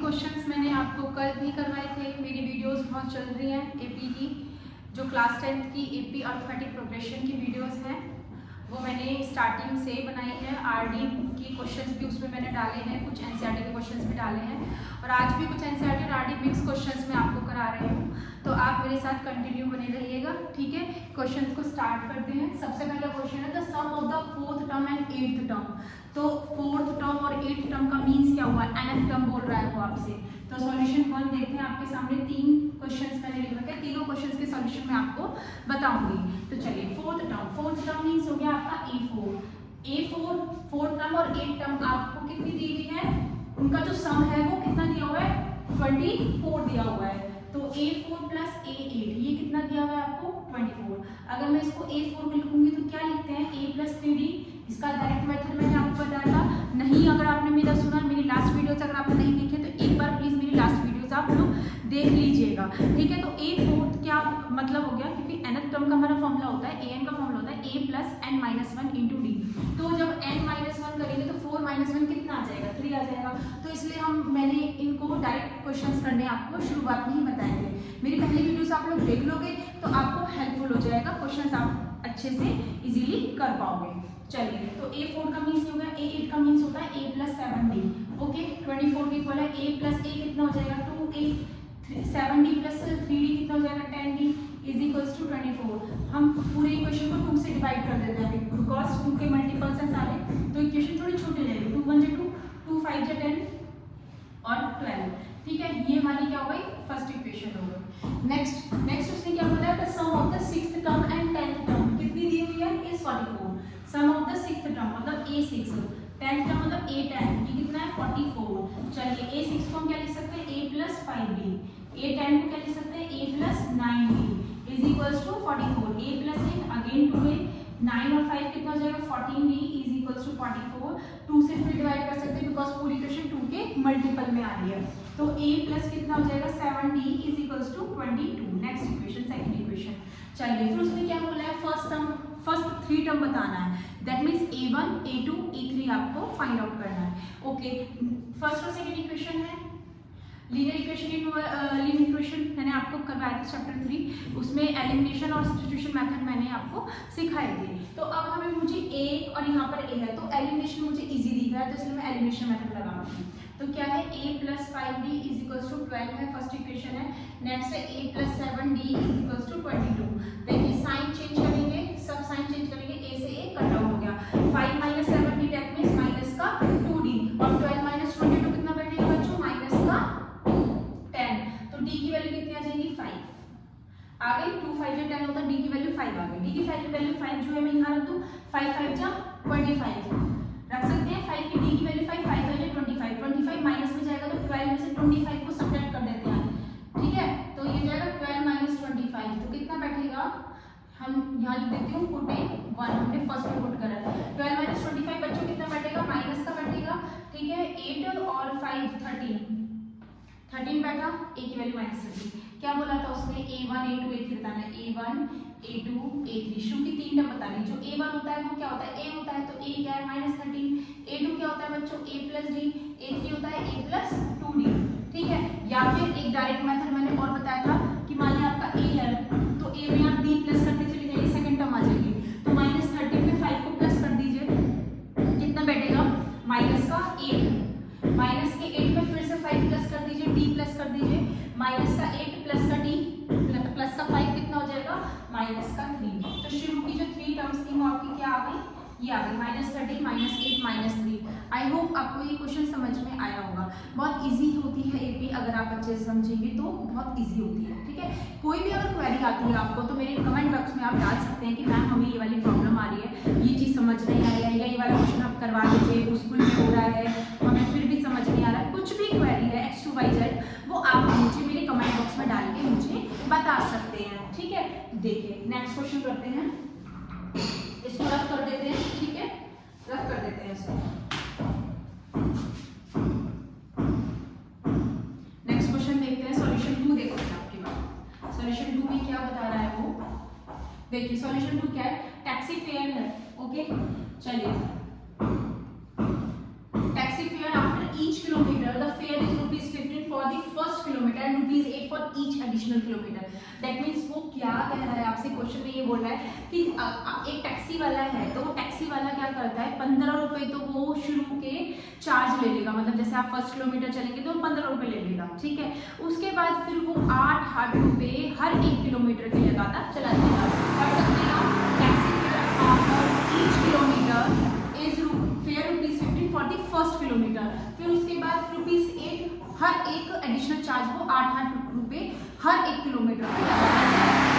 Questions मैंने आपको कल भी करवाए थे। मेरी वीडियोस बहुत चल रही हैं एपी की, जो क्लास 10th की एपी अर्थमेटिक प्रोग्रेशन की वीडियोस हैं वो मैंने स्टार्टिंग से बनाई है। आरडी की क्वेश्चंस भी उसमें मैंने डाले हैं, कुछ एनसीईआरटी के क्वेश्चंस भी डाले हैं और आज भी कुछ एनसीईआरटी और आरडी मिक्स क्वेश्चंस मैं आपको करा रही हूँ, तो आप मेरे साथ कंटिन्यू बने रहिएगा। ठीक है, क्वेश्चन को स्टार्ट करते हैं। सबसे पहला क्वेश्चन है the sum of the fourth term and eighth term. तो फोर्थ टर्म और एट्थ टर्म का मीन्स क्या हुआ, nth टर्म बोल रहा है वो आपसे। तो सॉल्यूशन 1 देखते हैं, आपके सामने 3 क्वेश्चंस मैंने लिख रखे हैं, तीनों क्वेश्चंस के सॉल्यूशन मैं आपको बताऊंगी। तो चलिए, फोर्थ टर्म मीन्स हो गया आपका ए4 फोर्थ टर्म और एट्थ टर्म आपको कितनी दी हुई है, उनका जो सम है वो कितना दिया हुआ है, 24 दिया हुआ है। तो a4 प्लस a8 ये कितना दिया हुआ है आपको, 24। अगर मैं इसको a4 में लिखूंगी तो क्या लिखते हैं, a प्लस 3d। इसका डायरेक्ट मेथड मैंने आपको बताया था, नहीं अगर आपने मेरा सुना, मेरी लास्ट वीडियोस अगर आपने नहीं देखे तो एक बार प्लीज मेरी लास्ट वीडियोस आप लोग देख लीजिएगा। ठीक है, तो a4 क्या मतलब हो गया, क्योंकि nth टर्म का हमारा फॉर्मूला होता है, an का फॉर्मूला होता है a plus n-1 into D. तो जब n-1 करेंगे तो 4-1 कितना आ जाएगा, 3 आ जाएगा। तो इसलिए मैंने इनको डायरेक्ट क्वेश्चंस करने आपको शुरुआत में ही बताए थे। मेरी पहली वीडियोस आप लोग देख लोगे तो आपको हेल्पफुल हो जाएगा, क्वेश्चंस आप अच्छे से इजीली कर पाओगे। चलिए, तो a4 का मीन्स हो गया, a8 का मीन्स होता है a प्लस 7d। ओके, 24 के इक्वल है a प्लस a कितना हो जाएगा, 2a। 7d प्लस 3d कितना हो जाएगा, 10d इज इक्वल्स टू 24। हम पूरे इक्वेशन को 2 से डिवाइड कर देते हैं बिकॉज 2 के मल्टीपल्स हैं सारे, तो इक्वेशन थोड़ी छोटी रहेगी। 2 1 2, 2 5 10 और 12। ठीक है, ये हमारी क्या हो गई, फर्स्ट इक्वेशन हो गई। नेक्स्ट उसने क्या बताया, the sum of the sixth term and tenth term कितनी दी हुई है, is 44। Sum of the sixth term मतलब a6, टेंथ टर्म मतलब a10, ये कितना है 44। चलिए, a6 को हम क्या लिख सकते हैं, a प्लस 5d। a10 को क्या लिख सकते हैं, a plus 9d is equals to 44। a plus 8 again 2a, 9 और 5 कितना हो जाएगा, 14d इज इक्वल्स टू 44। 2 से फिर डिवाइड कर सकते हैं बिकॉज पूरी इक्वेशन 2 के मल्टीपल में आ रही है। तो a प्लस कितना हो जाएगा, 7d is equals to 22। Next equation, second equation. चलिए, फिर उसने क्या बोला है, फर्स्ट 3 टर्म बताना है, that means a1 a2 a3 आपको फाइंड आउट करना है। ओके, फर्स्ट और सेकंड इक्वेशन है लीनियर इक्वेशन मैंने आपको करवाया था चैप्टर 3, उसमें एलिमिनेशन और सब्स्टिट्यूशन मेथड मैंने आपको सिखाए थे। तो अब हमें मुझे a और यहाँ पर a है, तो एलिमिनेशन मुझे इजी दिख रहा है, तो इसलिए मैं एलिमिनेशन मेथड लगाऊंगी। तो क्या है, a plus 5d is equals to 12 है, फर्स्ट इक्वेशन है। नेक्स्ट है a plus 7d is equals to 22। देखिए, साइन चेंज करेंगे, सब साइन चेंज करेंगे, a से a कट आउट हो गया। 5 minus 7d that means minus का 2d और 12 माइनस 22 कितना बैठेगा बच्चों, माइनस का 10। तो d की वैल्यू कितनी आ जाएगी, 5 आ गई। 2 5 या 10 होता है, d की वैल्यू 5 आ गई। d की वैल्यू 5 जो है मैं यहाँ रख दूँ, 5 5 जा 25 रख सकते हैं। 5 की d की वैल्यू 5 5 5 या 25 माइनस में जाएगा तो 12 में से 25 को सब्ट्रैक्ट कर देते हैं। ठीक है, तो ये जाएगा 12 माइनस 25, तो कितना बैठेगा, हम यहाँ लिख देती हूँ पुट इन 1, हमने फर्स्ट में पुट करा है। 12 माइनस 25 बच्चों कितना बैठेगा, माइनस का बैठेगा। ठीक है, 8 और 5 13 बैठा, a की वैल्यू माइनस 30। क्या बोला था उसने, a1 a2 a3 बताना है, a1 a2 a3 शुरू की 3 टर्म बतानी। जो a1 होता है वो क्या होता है, a होता है, तो a क्या है, माइनस 13। a2 क्या होता है बच्चों, a प्लस d। a3 होता है a प्लस 2d। ठीक है, या फिर एक डायरेक्ट मेथड मैंने और बताया था कि मान लिया आपका a है, तो a में आप d प्लस करते चले जाइए, सेकंड टर्म आ जाएगी। तो माइनस 13 में 5 को प्लस कर दीजिए, कितना बैठेगा, माइनस का 8। माइनस के 8 में फिर से 5 प्लस कर दीजिए, d प्लस कर दीजिए, माइनस का 8 प्लस का d प्लस का 5 कितना हो जाएगा, माइनस का 3। तो शुरू की जो 3 टर्म्स थी वो आपकी क्या आ गई, ये आ गई, minus 30 minus 8 minus 3। I hope आपको ये क्वेश्चन समझ में आया होगा। बहुत इजी होती है एपी, अगर आप अच्छे से समझेंगे तो बहुत इजी होती है। ठीक है, कोई भी अगर क्वेरी आती है आपको तो मेरे कमेंट बॉक्स में आप डाल सकते हैं कि मैम हमें ये वाली प्रॉब्लम आ रही है, ये चीज़ समझ नहीं आ रही है, या ये वाला क्वेश्चन आप करवा दीजिए, स्कूल में हो रहा है हमें फिर भी समझ नहीं आ रहा है, कुछ भी क्वेरी है x to y z वो आप मुझे मेरे कमेंट बॉक्स में डाल के मुझे बता सकते हैं। ठीक है, देखिए नेक्स्ट क्वेश्चन करते हैं, इसको रफ कर देते हैं। ठीक है, रफ कर देते हैं इसको। नेक्स्ट क्वेश्चन देखते हैं, सॉल्यूशन 2 देखो आपके पास। सॉल्यूशन 2 में क्या बता रहा है वो देखिए। सॉल्यूशन 2 क्या है, टैक्सी फेयर है। ओके, चलिए, taxi fare after each kilometre the fair is ₹15 additional kilometre. That means वो क्या कह रहा है आपसे, क्वेश्चन में ये बोल रहा है कि एक टैक्सी वाला है, तो वो टैक्सी वाला क्या करता है 15 रुपये तो वो शुरू के चार्ज ले लेगा, मतलब जैसे आप 1 किलोमीटर चलेंगे तो 15 रुपये ले लेगा, ठीक है। उसके बाद फिर वो 8 रुपये हर 1 किलोमीटर के लगातार चला देगा। पढ़ सकते हैं आप, taxi fare after each kilometre is fair ₹15 for the first kilometre. फिर उसके बाद ₹8 हर एक एडिशनल चार्ज वो 8 रुपये हर 1 किलोमीटर पे लगातार